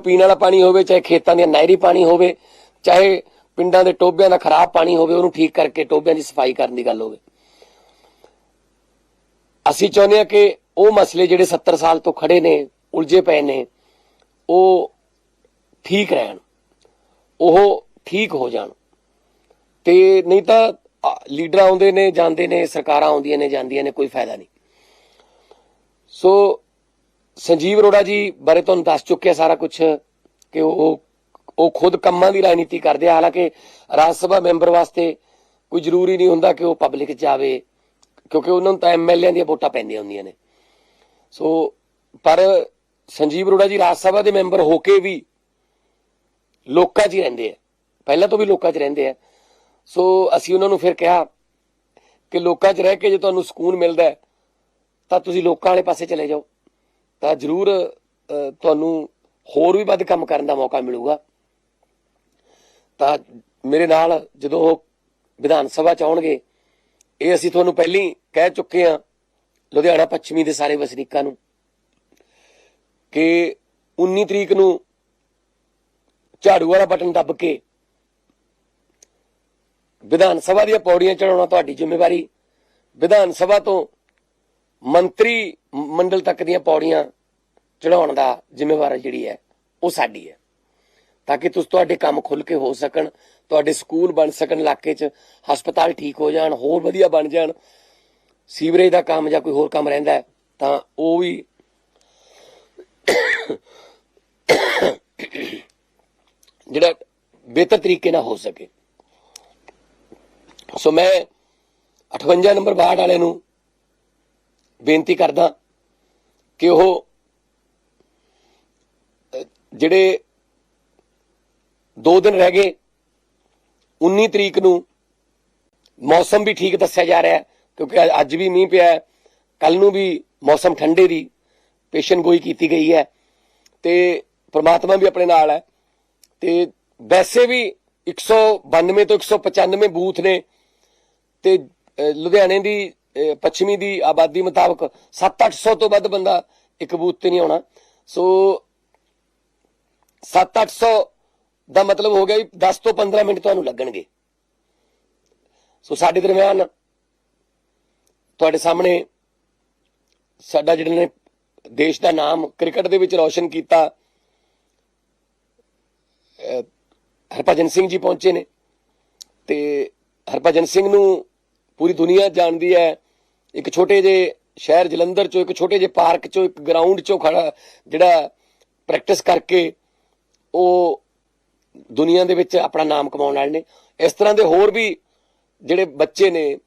ਪੀਣ ਵਾਲਾ ਪਾਣੀ ਹੋਵੇ, ਚਾਹੇ ਖੇਤਾਂ ਦੀਆਂ ਨਹਿਰੀ ਪਾਣੀ ਹੋਵੇ, ਚਾਹੇ ਪਿੰਡਾਂ ਦੇ ਟੋਬਿਆਂ ਦਾ ਖਰਾਬ ਪਾਣੀ ਹੋਵੇ, ਉਹਨੂੰ ਠੀਕ ਕਰਕੇ ਟੋਬਿਆਂ ਦੀ ਸਫਾਈ ਕਰਨ ਦੀ ਗੱਲ ਹੋਵੇ। ਅਸੀਂ ਚਾਹੁੰਦੇ ਹਾਂ ਕਿ ਉਹ ਮਸਲੇ ਜਿਹੜੇ 70 ਸਾਲ ਤੋਂ ਖੜੇ ਨੇ, ਉਲਝੇ ਪਏ ਨੇ, ਉਹ ਠੀਕ ਰਹਿਣ, ਉਹ ਠੀਕ ਹੋ ਜਾਣ। ਤੇ ਨਹੀਂ ਤਾਂ ਲੀਡਰ ਆਉਂਦੇ ਨੇ ਜਾਂਦੇ ਨੇ, ਸਰਕਾਰਾਂ ਆਉਂਦੀਆਂ ਨੇ ਜਾਂਦੀਆਂ ਨੇ, ਕੋਈ ਫਾਇਦਾ ਨਹੀਂ। ਸੋ ਸੰਜੀਵ ਅਰੋੜਾ ਜੀ ਬਾਰੇ ਤੁਹਾਨੂੰ ਦੱਸ ਚੁੱਕਿਆ ਸਾਰਾ ਕੁਝ ਕਿ ਉਹ ਖੁਦ ਕੰਮਾਂ ਦੀ ਰਾਜਨੀਤੀ ਕਰਦੇ ਆ। ਹਾਲਾਂਕਿ ਰਾਜ ਸਭਾ ਮੈਂਬਰ ਵਾਸਤੇ ਕੋਈ ਜ਼ਰੂਰੀ ਨਹੀਂ ਹੁੰਦਾ ਕਿ ਉਹ ਪਬਲਿਕ 'ਚ ਜਾਵੇ ਕਿਉਂਕਿ ਉਹਨਾਂ ਨੂੰ ਤਾਂ ਐਮਐਲਏ ਦੀਆਂ ਵੋਟਾਂ ਪੈਂਦੀਆਂ ਹੁੰਦੀਆਂ ਨੇ। ਸੋ ਪਰ ਸੰਜੀਵ ਅਰੋੜਾ ਜੀ ਰਾਜ ਸਭਾ ਦੇ ਮੈਂਬਰ ਹੋ ਕੇ ਵੀ ਲੋਕਾਂ 'ਚ ਹੀ ਰਹਿੰਦੇ ਆ, ਪਹਿਲਾਂ ਤੋਂ ਵੀ ਲੋਕਾਂ 'ਚ ਰਹਿੰਦੇ ਆ। ਸੋ ਅਸੀਂ ਉਹਨਾਂ ਨੂੰ ਫਿਰ ਕਿਹਾ ਕਿ ਲੋਕਾਂ 'ਚ ਰਹਿ ਕੇ ਜੇ ਤੁਹਾਨੂੰ ਸਕੂਨ ਮਿਲਦਾ ਤਾਂ ਤੁਸੀਂ ਲੋਕਾਂ ਵਾਲੇ ਪਾਸੇ ਚਲੇ ਜਾਓ ਤਾਂ ਜ਼ਰੂਰ ਤੁਹਾਨੂੰ ਹੋਰ ਵੀ ਵੱਧ ਕੰਮ ਕਰਨ ਦਾ ਮੌਕਾ ਮਿਲੂਗਾ। ਤਾਂ ਮੇਰੇ ਨਾਲ ਜਦੋਂ ਉਹ ਵਿਧਾਨ ਸਭਾ 'ਚ ਆਉਣਗੇ, ਇਹ ਅਸੀਂ ਤੁਹਾਨੂੰ ਪਹਿਲਾਂ ਹੀ ਕਹਿ ਚੁੱਕੇ ਹਾਂ ਲੁਧਿਆਣਾ ਪੱਛਮੀ ਦੇ ਸਾਰੇ ਵਸਨੀਕਾਂ ਨੂੰ ਕਿ 19 ਤਰੀਕ ਨੂੰ ਝਾੜੂ ਵਾਲਾ ਬਟਨ ਦੱਬ ਕੇ ਵਿਧਾਨ ਸਭਾ ਦੀਆਂ ਪੌੜੀਆਂ ਚੜਾਉਣਾ ਤੁਹਾਡੀ ਜ਼ਿੰਮੇਵਾਰੀ। ਵਿਧਾਨ ਸਭਾ ਤੋਂ ਮੰਤਰੀ ਮੰਡਲ ਤੱਕ ਦੀਆਂ ਪੌੜੀਆਂ ਚੜਾਉਣ ਦਾ ਜ਼ਿੰਮੇਵਾਰੀ ਜਿਹੜੀ ਹੈ ਉਹ ਸਾਡੀ ਹੈ ਤਾਂ ਕਿ ਤੁਹਾਡੇ ਕੰਮ ਖੁੱਲ ਕੇ ਹੋ ਸਕਣ, ਤੁਹਾਡੇ ਸਕੂਲ ਬਣ ਸਕਣ, ਇਲਾਕੇ 'ਚ ਹਸਪਤਾਲ ਠੀਕ ਹੋ ਜਾਣ, ਹੋਰ ਵਧੀਆ ਬਣ ਜਾਣ। ਸੀਵਰੇਜ ਦਾ ਕੰਮ ਜਾਂ ਕੋਈ ਹੋਰ ਕੰਮ ਰਹਿੰਦਾ ਤਾਂ ਉਹ ਵੀ ਜਿਹੜਾ ਬਿਹਤਰ ਤਰੀਕੇ ਨਾਲ ਹੋ ਸਕੇ। ਸੋ ਮੈਂ 58 ਨੰਬਰ ਵਾਰਡ ਵਾਲਿਆਂ ਨੂੰ ਬੇਨਤੀ ਕਰਦਾ ਕਿ ਉਹ ਜਿਹੜੇ 2 ਦਿਨ ਰਹਿ ਗਏ, 19 ਤਰੀਕ ਨੂੰ ਮੌਸਮ ਵੀ ਠੀਕ ਦੱਸਿਆ ਜਾ ਰਿਹਾ ਕਿਉਂਕਿ ਅੱਜ ਵੀ ਮੀਂਹ ਪਿਆ, ਕੱਲ ਨੂੰ ਵੀ ਮੌਸਮ ਠੰਡੇ ਦੀ ਪੇਸ਼ਨ ਗੋਈ ਕੀਤੀ ਗਈ ਹੈ ਤੇ ਪ੍ਰਮਾਤਮਾ ਵੀ ਆਪਣੇ ਨਾਲ ਹੈ। ਤੇ ਵੈਸੇ ਵੀ 192 ਤੋਂ 195 ਬੂਥ ਨੇ ਤੇ ਲੁਧਿਆਣੇ ਦੀ ਪੱਛਮੀ ਦੀ ਆਬਾਦੀ ਮੁਤਾਬਕ 700-800 ਤੋਂ ਵੱਧ ਬੰਦਾ ਇੱਕ ਬੂਥ ਤੇ ਨਹੀਂ ਆਉਣਾ। ਸੋ 700-800 ਦਾ ਮਤਲਬ ਹੋ ਗਿਆ 10 ਤੋਂ 15 ਮਿੰਟ ਤੁਹਾਨੂੰ ਲੱਗਣਗੇ। ਸੋ ਸਾਡੇ ਦਰਮਿਆਨ ਤੁਹਾਡੇ ਸਾਹਮਣੇ ਸਾਡਾ ਜਿਹੜੇ ਨੇ ਦੇਸ਼ ਦਾ ਨਾਮ ਕ੍ਰਿਕਟ ਦੇ ਵਿੱਚ ਰੌਸ਼ਨ ਕੀਤਾ ਹਰਭਜਨ ਸਿੰਘ ਜੀ ਪਹੁੰਚੇ ਨੇ ਤੇ ਹਰਭਜਨ ਸਿੰਘ ਨੂੰ ਪੂਰੀ ਦੁਨੀਆ ਜਾਣਦੀ ਹੈ। ਇੱਕ ਛੋਟੇ ਜਿਹੇ ਸ਼ਹਿਰ ਜਲੰਧਰ ਚੋਂ, ਇੱਕ ਛੋਟੇ ਜਿਹੇ ਪਾਰਕ ਚੋਂ, ਇੱਕ ਗਰਾਊਂਡ ਚੋਂ ਖੜਾ ਜਿਹੜਾ ਪ੍ਰੈਕਟਿਸ ਕਰਕੇ ਉਹ ਦੁਨੀਆ ਦੇ ਵਿੱਚ ਆਪਣਾ ਨਾਮ ਕਮਾਉਣ ਵਾਲੇ ਨੇ। ਇਸ ਤਰ੍ਹਾਂ ਦੇ ਹੋਰ ਵੀ ਜਿਹੜੇ ਬੱਚੇ ਨੇ,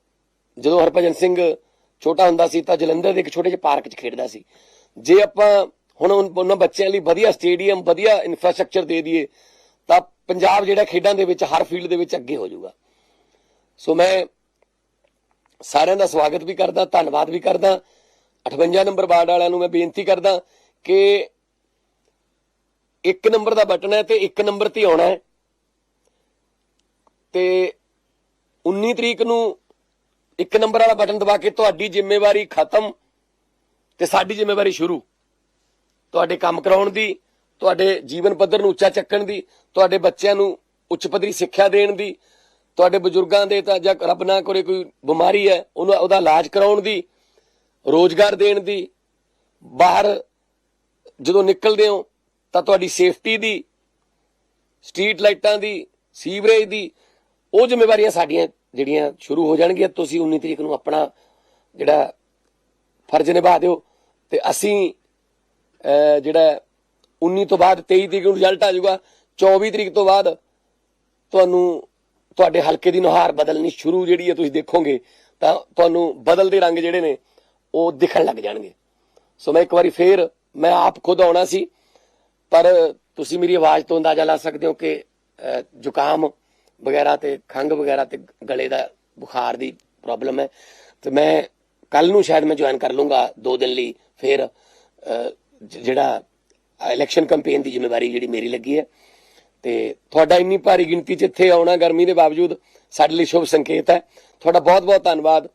ਜਦੋਂ ਹਰਭਜਨ ਸਿੰਘ ਛੋਟਾ ਹੁੰਦਾ ਸੀ ਤਾਂ ਜਲੰਧਰ ਦੇ ਇੱਕ ਛੋਟੇ ਜਿਹੇ ਪਾਰਕ 'ਚ ਖੇਡਦਾ ਸੀ। ਜੇ ਆਪਾਂ ਹੁਣ ਉਹਨਾਂ ਬੱਚਿਆਂ ਲਈ ਵਧੀਆ ਸਟੇਡੀਅਮ, ਵਧੀਆ ਇਨਫਰਾਸਟ੍ਰਕਚਰ ਦੇ ਦਈਏ ਤਾਂ ਪੰਜਾਬ ਜਿਹੜਾ ਖੇਡਾਂ ਦੇ ਵਿੱਚ ਹਰ ਫੀਲਡ ਦੇ ਵਿੱਚ ਅੱਗੇ ਹੋ ਜਾਊਗਾ। ਸੋ ਮੈਂ ਸਾਰਿਆਂ ਦਾ ਸਵਾਗਤ ਵੀ ਕਰਦਾ, ਧੰਨਵਾਦ ਵੀ ਕਰਦਾ। 58 ਨੰਬਰ ਵਾਰਡ ਵਾਲਿਆਂ ਨੂੰ ਮੈਂ ਬੇਨਤੀ ਕਰਦਾ ਕਿ 1 ਨੰਬਰ ਦਾ ਬਟਨ ਹੈ ਤੇ 1 ਨੰਬਰ ਤੇ ਆਉਣਾ ਹੈ ਤੇ 19 ਤਰੀਕ ਨੂੰ 1 ਨੰਬਰ ਵਾਲਾ ਬਟਨ ਦਬਾ ਕੇ ਤੁਹਾਡੀ ਜ਼ਿੰਮੇਵਾਰੀ ਖਤਮ ਤੇ ਸਾਡੀ ਜ਼ਿੰਮੇਵਾਰੀ ਸ਼ੁਰੂ। ਤੁਹਾਡੇ ਕੰਮ ਕਰਾਉਣ ਦੀ, ਤੁਹਾਡੇ ਜੀਵਨ ਪੱਧਰ ਨੂੰ ਉੱਚਾ ਚੱਕਣ ਦੀ, ਤੁਹਾਡੇ ਬੱਚਿਆਂ ਨੂੰ ਉੱਚ ਪੱਧਰੀ ਸਿੱਖਿਆ ਦੇਣ ਦੀ, ਤੁਹਾਡੇ ਬਜ਼ੁਰਗਾਂ ਦੇ ਤਾਂ ਜਾਂ ਰੱਬ ਨਾ ਕਰੇ ਕੋਈ ਬਿਮਾਰੀ ਹੈ ਉਹਦਾ ਇਲਾਜ ਕਰਾਉਣ ਦੀ, ਰੋਜ਼ਗਾਰ ਦੇਣ ਦੀ, ਬਾਹਰ ਜਦੋਂ ਨਿਕਲਦੇ ਹੋ ਤਾਂ ਤੁਹਾਡੀ ਸੇਫਟੀ ਦੀ, ਸਟਰੀਟ ਲਾਈਟਾਂ ਦੀ, ਸੀਵਰੇਜ ਦੀ, ਉਹ ਜ਼ਿੰਮੇਵਾਰੀਆਂ ਸਾਡੀਆਂ ਜਿਹੜੀਆਂ ਸ਼ੁਰੂ ਹੋ ਜਾਣਗੀਆਂ। ਤੁਸੀਂ 19 ਤਰੀਕ ਨੂੰ ਆਪਣਾ ਜਿਹੜਾ ਫਰਜ਼ ਨਿਭਾ ਦਿਓ ਤੇ ਅਸੀਂ ਜਿਹੜਾ 19 ਤੋਂ ਬਾਅਦ 23 ਤਰੀਕ ਨੂੰ ਰਿਜ਼ਲਟ ਆ ਜਾਊਗਾ। 24 ਤਰੀਕ ਤੋਂ ਬਾਅਦ ਤੁਹਾਨੂੰ ਤੁਹਾਡੇ ਹਲਕੇ ਦੀ ਨੁਹਾਰ ਬਦਲਣੀ ਸ਼ੁਰੂ ਜਿਹੜੀ ਹੈ ਤੁਸੀਂ ਦੇਖੋਗੇ ਤਾਂ ਤੁਹਾਨੂੰ ਬਦਲਦੇ ਰੰਗ ਜਿਹੜੇ ਨੇ ਉਹ ਦਿਖਣ ਲੱਗ ਜਾਣਗੇ। ਸੋ ਮੈਂ ਇੱਕ ਵਾਰੀ ਫੇਰ ਮੈਂ ਆਪ ਖੁਦ ਆਉਣਾ ਸੀ ਪਰ ਤੁਸੀਂ ਮੇਰੀ ਆਵਾਜ਼ ਤੋਂ ਅੰਦਾਜ਼ਾ ਲਾ ਸਕਦੇ ਹੋ ਕਿ ਜ਼ੁਕਾਮ ਵਗੈਰਾ ਤੇ ਖੰਘ ਵਗੈਰਾ ਤੇ ਗਲੇ ਦਾ ਬੁਖਾਰ ਦੀ ਪ੍ਰੋਬਲਮ ਹੈ ਤੇ ਮੈਂ ਕੱਲ ਨੂੰ ਸ਼ਾਇਦ ਮੈਂ ਜੁਆਇਨ ਕਰ ਲੂੰਗਾ 2 ਦਿਨ ਲਈ। ਫਿਰ ਜਿਹੜਾ ਇਲੈਕਸ਼ਨ ਕੈਂਪੇਨ ਦੀ ਜ਼ਿੰਮੇਵਾਰੀ ਜਿਹੜੀ ਮੇਰੀ ਲੱਗੀ ਹੈ ਤੇ ਤੁਹਾਡਾ ਇੰਨੀ ਭਾਰੀ ਗਿਣਤੀ 'ਚ ਇੱਥੇ ਆਉਣਾ ਗਰਮੀ ਦੇ ਬਾਵਜੂਦ ਸਾਡੇ ਲਈ ਸ਼ੁਭ ਸੰਕੇਤ ਹੈ। ਤੁਹਾਡਾ ਬਹੁਤ ਬਹੁਤ ਧੰਨਵਾਦ,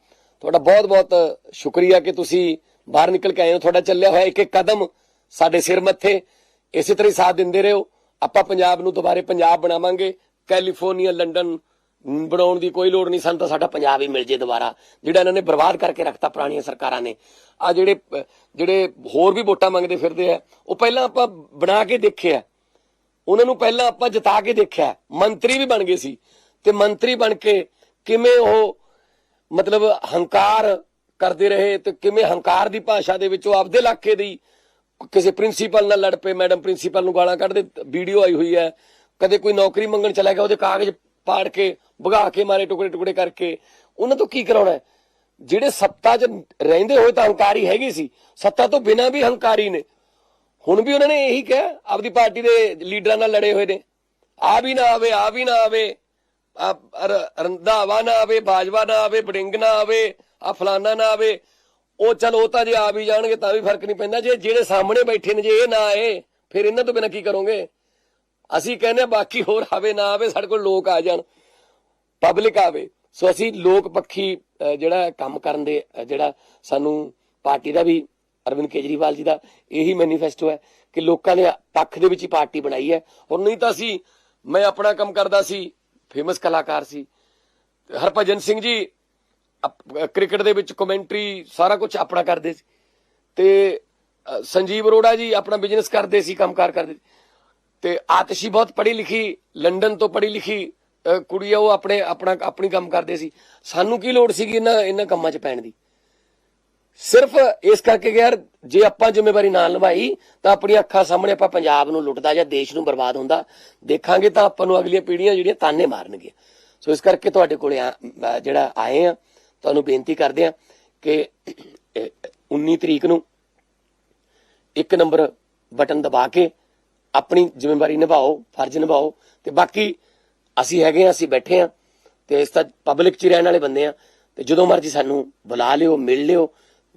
ਤੁਹਾਡਾ ਬਹੁਤ ਬਹੁਤ ਸ਼ੁਕਰੀਆ ਕਿ ਤੁਸੀਂ ਬਾਹਰ ਨਿਕਲ ਕੇ ਆਏ ਹੋ। ਤੁਹਾਡਾ ਚੱਲਿਆ ਹੋਇਆ ਇੱਕ ਇੱਕ ਕਦਮ ਸਾਡੇ ਸਿਰ ਮੱਥੇ ਇਸੇ ਤਰ੍ਹਾਂ ਹੀ ਸਾਥ ਦਿੰਦੇ ਰਹੋ। ਆਪਾਂ ਪੰਜਾਬ ਨੂੰ ਦੁਬਾਰੇ ਪੰਜਾਬ ਬਣਾਵਾਂਗੇ। ਕੈਲੀਫੋਰਨੀਆ, ਲੰਡਨ ਬਣਾਉਣ ਦੀ ਕੋਈ ਲੋੜ ਨਹੀਂ, ਸਾਨੂੰ ਤਾਂ ਸਾਡਾ ਪੰਜਾਬ ਹੀ ਮਿਲ ਜੇ ਦੁਬਾਰਾ, ਜਿਹੜਾ ਇਹਨਾਂ ਨੇ ਬਰਬਾਦ ਕਰਕੇ ਰੱਖਤਾ ਪੁਰਾਣੀਆਂ ਸਰਕਾਰਾਂ ਨੇ। ਆ ਜਿਹੜੇ ਹੋਰ ਵੀ ਵੋਟਾਂ ਮੰਗਦੇ ਫਿਰਦੇ ਆ, ਉਹ ਪਹਿਲਾਂ ਆਪਾਂ ਬਣਾ ਕੇ ਦੇਖਿਆ, ਉਹਨਾਂ ਨੂੰ ਪਹਿਲਾਂ ਆਪਾਂ ਜਿਤਾ ਕੇ ਦੇਖਿਆ। ਮੰਤਰੀ ਵੀ ਬਣ ਗਏ ਸੀ ਤੇ ਮੰਤਰੀ ਬਣ ਕੇ ਕਿਵੇਂ ਉਹ ਮਤਲਬ ਹੰਕਾਰ ਕਰਦੇ ਰਹੇ ਤੇ ਕਿਵੇਂ ਹੰਕਾਰ ਦੀ ਭਾਸ਼ਾ ਦੇ ਵਿੱਚ ਉਹ ਆਪਦੇ ਇਲਾਕੇ ਦੀ ਕਿਸੇ ਪ੍ਰਿੰਸੀਪਲ ਨਾਲ ਲੜ ਪਏ, ਮੈਡਮ ਪ੍ਰਿੰਸੀਪਲ ਨੂੰ ਗਾਲਾਂ ਕੱਢਦੇ, ਵੀਡੀਓ ਆਈ ਹੋਈ ਹੈ। ਕਦੇ ਕੋਈ ਨੌਕਰੀ ਮੰਗਣ ਚਲਾ ਗਿਆ, ਉਹਦੇ ਕਾਗਜ਼ ਪਾੜ ਕੇ ਭਗਾ ਕੇ ਮਾਰੇ, ਟੁਕੜੇ ਟੁਕੜੇ ਕਰਕੇ। ਉਹਨਾਂ ਤੋਂ ਕੀ ਕਰਾਉਣਾ? ਜਿਹੜੇ ਸੱਤਾ 'ਚ ਰਹਿੰਦੇ ਹੋਏ ਤਾਂ ਹੰਕਾਰੀ ਹੈਗੇ ਸੀ, ਸੱਤਾ ਤੋਂ ਬਿਨਾਂ ਵੀ ਹੰਕਾਰੀ ਨੇ। ਹੁਣ ਵੀ ਉਹਨਾਂ ਨੇ ਇਹੀ ਕਿਹਾ, ਆਪਦੀ ਪਾਰਟੀ ਦੇ ਲੀਡਰਾਂ ਨਾਲ ਲੜੇ ਹੋਏ ਨੇ, ਆ ਵੀ ਨਾ ਆਵੇ, ਆ ਵੀ ਨਾ ਆਵੇ, ਰੰਧਾਵਾ ਨਾ ਆਵੇ, ਬਾਜਵਾ ਨਾ ਆਵੇ, ਬੜਿੰਗ ਨਾ ਆਵੇ, ਆ ਫਲਾਨਾ ਨਾ ਆਵੇ। ਉਹ ਚਲ ਉਹ ਤਾਂ ਜੇ ਆ ਵੀ ਜਾਣਗੇ ਤਾਂ ਵੀ ਫਰਕ ਨਹੀਂ ਪੈਂਦਾ। ਜੇ ਜਿਹੜੇ ਸਾਹਮਣੇ ਬੈਠੇ ਨੇ ਜੇ ਇਹ ਨਾ ਆਏ ਫਿਰ ਇਹਨਾਂ ਤੋਂ ਬਿਨਾਂ ਕੀ ਕਰੋਗੇ? ਅਸੀਂ ਕਹਿੰਦੇ ਬਾਕੀ ਹੋਰ ਆਵੇ ਨਾ ਆਵੇ, ਸਾਡੇ ਕੋਲ ਲੋਕ ਆ ਜਾਣ, ਪਬਲਿਕ ਆਵੇ। ਸੋ ਅਸੀਂ ਲੋਕ ਪੱਖੀ ਜਿਹੜਾ ਕੰਮ ਕਰਨ ਦੇ ਜਿਹੜਾ ਸਾਨੂੰ ਪਾਰਟੀ ਦਾ ਵੀ ਅਰਵਿੰਦ ਕੇਜਰੀਵਾਲ ਜੀ ਦਾ ਇਹੀ ਮੈਨੀਫੈਸਟੋ ਹੈ ਕਿ ਲੋਕਾਂ ਦੇ ਪੱਖ ਦੇ ਵਿੱਚ ਹੀ ਪਾਰਟੀ ਬਣਾਈ ਹੈ। ਔਰ ਨਹੀਂ ਤਾਂ ਮੈਂ ਆਪਣਾ ਕੰਮ ਕਰਦਾ ਸੀ, ਫੇਮਸ ਕਲਾਕਾਰ ਸੀ। ਹਰਭਜਨ ਸਿੰਘ ਜੀ ਕ੍ਰਿਕਟ ਦੇ ਵਿੱਚ ਕਮੈਂਟਰੀ ਸਾਰਾ ਕੁਝ ਆਪਣਾ ਕਰਦੇ ਸੀ ਤੇ ਸੰਜੀਵ ਅਰੋੜਾ ਜੀ ਆਪਣਾ ਬਿਜ਼ਨਸ ਕਰਦੇ ਸੀ, ਕੰਮਕਾਰ ਕਰਦੇ ਸੀ। ਤੇ ਆਤਸ਼ੀ ਬਹੁਤ ਪੜ੍ਹੀ ਲਿਖੀ, ਲੰਡਨ ਤੋਂ ਪੜ੍ਹੀ ਲਿਖੀ ਕੁੜੀ ਆ, ਉਹ ਆਪਣੀ ਕੰਮ ਕਰਦੇ ਸੀ। ਸਾਨੂੰ ਕੀ ਲੋੜ ਸੀਗੀ ਇਹਨਾਂ ਕੰਮਾਂ 'ਚ ਪੈਣ ਦੀ? ਸਿਰਫ ਇਸ ਕਰਕੇ ਕਿ ਯਾਰ ਜੇ ਆਪਾਂ ਜ਼ਿੰਮੇਵਾਰੀ ਨਾ ਨਿਭਾਈ ਤਾਂ ਆਪਣੀਆਂ ਅੱਖਾਂ ਸਾਹਮਣੇ ਆਪਾਂ ਪੰਜਾਬ ਨੂੰ ਲੁੱਟਦਾ ਜਾਂ ਦੇਸ਼ ਨੂੰ ਬਰਬਾਦ ਹੁੰਦਾ ਦੇਖਾਂਗੇ ਤਾਂ ਆਪਾਂ ਨੂੰ ਅਗਲੀਆਂ ਪੀੜ੍ਹੀਆਂ ਜਿਹੜੀਆਂ ਤਾਨੇ ਮਾਰਨਗੀਆਂ। ਸੋ ਇਸ ਕਰਕੇ ਤੁਹਾਡੇ ਕੋਲੇ ਜਿਹੜਾ ਆਏ ਆ, ਤੁਹਾਨੂੰ ਬੇਨਤੀ ਕਰਦੇ ਆ ਕਿ 19 ਤਰੀਕ ਨੂੰ 1 ਨੰਬਰ ਬਟਨ ਦਬਾ ਕੇ ਆਪਣੀ ਜ਼ਿੰਮੇਵਾਰੀ ਨਿਭਾਓ, ਫਰਜ਼ ਨਿਭਾਓ। ਤੇ ਬਾਕੀ ਅਸੀਂ ਹੈਗੇ ਆ, ਅਸੀਂ ਬੈਠੇ ਆ ਤੇ ਇਸ ਤਾਂ ਪਬਲਿਕ 'ਚ ਰਹਿਣ ਵਾਲੇ ਬੰਦੇ ਆ ਤੇ ਜਦੋਂ ਮਰਜ਼ੀ ਸਾਨੂੰ ਬੁਲਾ ਲਿਓ, ਮਿਲ ਲਿਓ,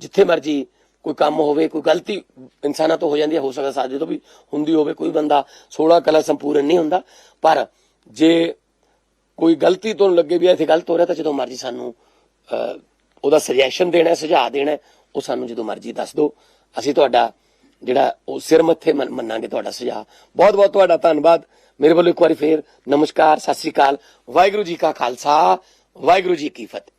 ਜਿੱਥੇ ਮਰਜ਼ੀ ਕੋਈ ਕੰਮ ਹੋਵੇ, ਕੋਈ ਗਲਤੀ ਇਨਸਾਨਾਂ ਤੋਂ ਹੋ ਜਾਂਦੀ ਹੈ, ਹੋ ਸਕਦਾ ਸਾਡੇ ਤੋਂ ਵੀ ਹੁੰਦੀ ਹੋਵੇ। ਕੋਈ ਬੰਦਾ 16 ਕਲਾ ਸੰਪੂਰਨ ਨਹੀਂ ਹੁੰਦਾ, ਪਰ ਜੇ ਕੋਈ ਗਲਤੀ ਤੁਹਾਨੂੰ ਲੱਗੇ ਵੀ ਇੱਥੇ ਗਲਤ ਹੋ ਰਿਹਾ ਤਾਂ ਜਦੋਂ ਮਰਜ਼ੀ ਸਾਨੂੰ ਉਹਦਾ ਸੁਜੈਸ਼ਨ ਦੇਣਾ, ਸੁਝਾਅ ਦੇਣਾ, ਉਹ ਸਾਨੂੰ ਜਦੋਂ ਮਰਜ਼ੀ ਦੱਸ ਦਿਓ। ਅਸੀਂ ਤੁਹਾਡਾ ਜਿਹੜਾ ਉਹ ਸਿਰ ਮੱਥੇ ਮੰਨਾਂਗੇ ਤੁਹਾਡਾ ਸੁਝਾਅ। ਬਹੁਤ ਬਹੁਤ ਤੁਹਾਡਾ ਧੰਨਵਾਦ। ਮੇਰੇ ਵੱਲੋਂ ਇੱਕ ਵਾਰੀ ਫੇਰ ਨਮਸਕਾਰ, ਸਤਿ ਸ੍ਰੀ ਅਕਾਲ। ਵਾਹਿਗੁਰੂ ਜੀ ਕਾ ਖਾਲਸਾ, ਵਾਹਿਗੁਰੂ ਜੀ ਕੀ ਫਤਿਹ।